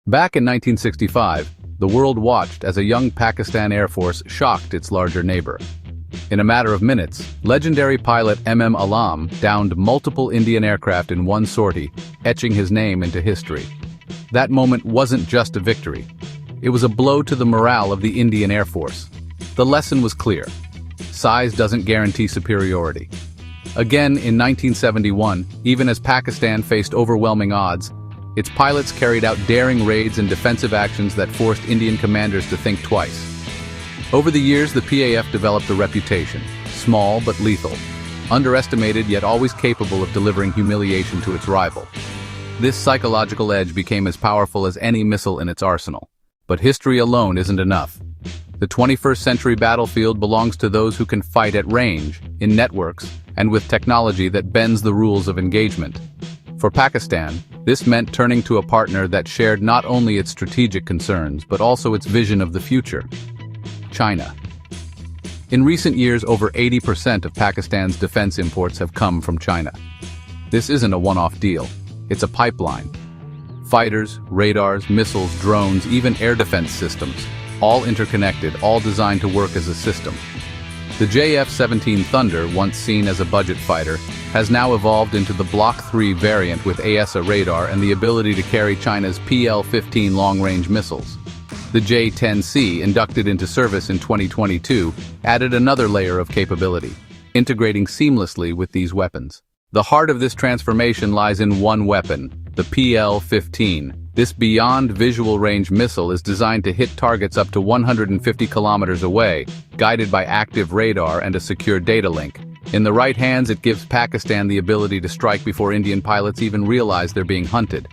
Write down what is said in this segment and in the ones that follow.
Back in 1965, the world watched as a young Pakistan Air Force shocked its larger neighbor. In a matter of minutes, legendary pilot Alam downed multiple Indian aircraft in one sortie, etching his name into history. That moment wasn't just a victory. It was a blow to the morale of the Indian Air Force. The lesson was clear. Size doesn't guarantee superiority. Again, in 1971, even as Pakistan faced overwhelming odds, its pilots carried out daring raids and defensive actions that forced Indian commanders to think twice. Over the years, the PAF developed a reputation, small but lethal, underestimated yet always capable of delivering humiliation to its rival. This psychological edge became as powerful as any missile in its arsenal. But history alone isn't enough. The 21st century battlefield belongs to those who can fight at range, in networks, and with technology that bends the rules of engagement. For Pakistan, this meant turning to a partner that shared not only its strategic concerns but also its vision of the future: China. In recent years, over 80% of Pakistan's defense imports have come from China. This isn't a one-off deal. It's a pipeline. Fighters, radars, missiles, drones, even air defense systems, all interconnected, all designed to work as a system. The JF-17 Thunder, once seen as a budget fighter, has now evolved into the Block 3 variant with AESA radar and the ability to carry China's PL-15 long-range missiles. The J-10C, inducted into service in 2022, added another layer of capability, integrating seamlessly with these weapons. The heart of this transformation lies in one weapon, the PL-15. This beyond visual range missile is designed to hit targets up to 150 kilometers away, guided by active radar and a secure data link. In the right hands, it gives Pakistan the ability to strike before Indian pilots even realize they're being hunted.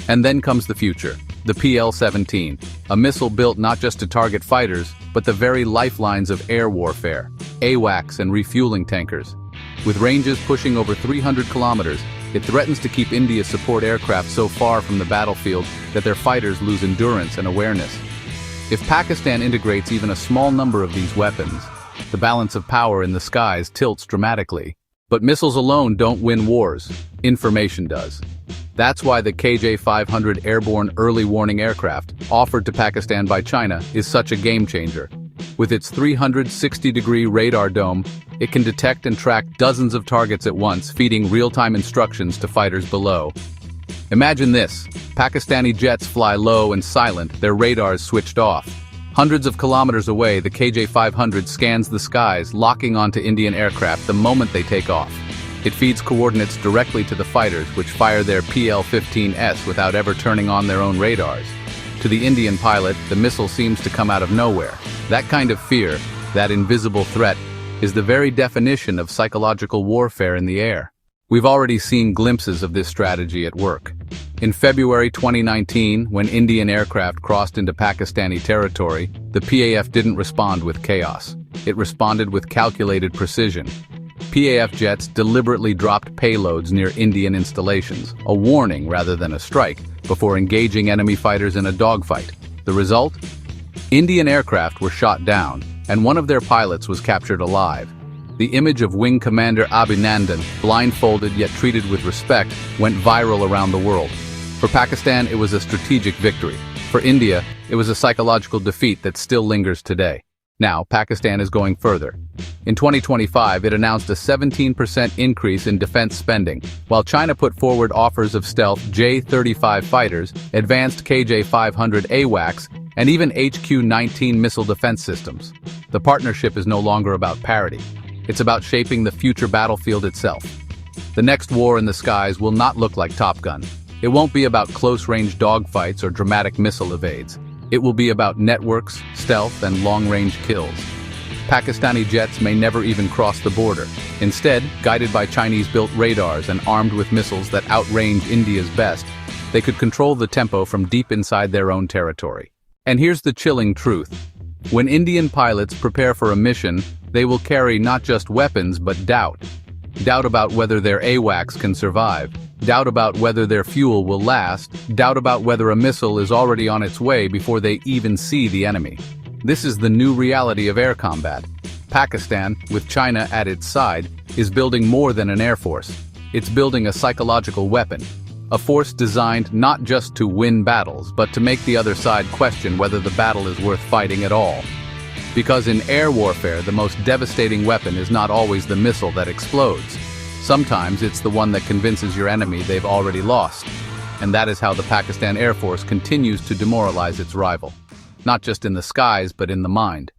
And then comes the future, the PL-17, a missile built not just to target fighters, but the very lifelines of air warfare, AWACS and refueling tankers. With ranges pushing over 300 kilometers, it threatens to keep India's support aircraft so far from the battlefield that their fighters lose endurance and awareness. If Pakistan integrates even a small number of these weapons, the balance of power in the skies tilts dramatically. But missiles alone don't win wars. Information does. That's why the KJ-500 airborne early warning aircraft, offered to Pakistan by China, is such a game-changer. With its 360-degree radar dome, it can detect and track dozens of targets at once, feeding real-time instructions to fighters below. Imagine this: Pakistani jets fly low and silent, their radars switched off. Hundreds of kilometers away, the KJ-500 scans the skies, locking onto Indian aircraft the moment they take off. It feeds coordinates directly to the fighters, which fire their PL-15S without ever turning on their own radars. To the Indian pilot, the missile seems to come out of nowhere. That kind of fear, that invisible threat, is the very definition of psychological warfare in the air. We've already seen glimpses of this strategy at work. In February 2019, when Indian aircraft crossed into Pakistani territory, the PAF didn't respond with chaos. It responded with calculated precision. PAF jets deliberately dropped payloads near Indian installations, a warning rather than a strike, before engaging enemy fighters in a dogfight. The result? Indian aircraft were shot down, and one of their pilots was captured alive. The image of Wing Commander Abhinandan, blindfolded yet treated with respect, went viral around the world. For Pakistan, it was a strategic victory. For India, it was a psychological defeat that still lingers today. Now, Pakistan is going further. In 2025, it announced a 17% increase in defense spending, while China put forward offers of stealth J-35 fighters, advanced KJ-500 AWACS, and even HQ-19 missile defense systems. The partnership is no longer about parity. It's about shaping the future battlefield itself. The next war in the skies will not look like Top Gun. It won't be about close-range dogfights or dramatic missile evades. It will be about networks, stealth, and long-range kills. Pakistani jets may never even cross the border. Instead, guided by Chinese-built radars and armed with missiles that outrange India's best, they could control the tempo from deep inside their own territory. And here's the chilling truth. When Indian pilots prepare for a mission, they will carry not just weapons but doubt. Doubt about whether their AWACS can survive. Doubt about whether their fuel will last. Doubt about whether a missile is already on its way before they even see the enemy. This is the new reality of air combat. Pakistan, with China at its side, is building more than an air force. It's building a psychological weapon, A force designed not just to win battles, but to make the other side question whether the battle is worth fighting at all. Because in air warfare, the most devastating weapon is not always the missile that explodes. Sometimes it's the one that convinces your enemy they've already lost. And that is how the Pakistan Air Force continues to demoralize its rival. Not just in the skies, but in the mind.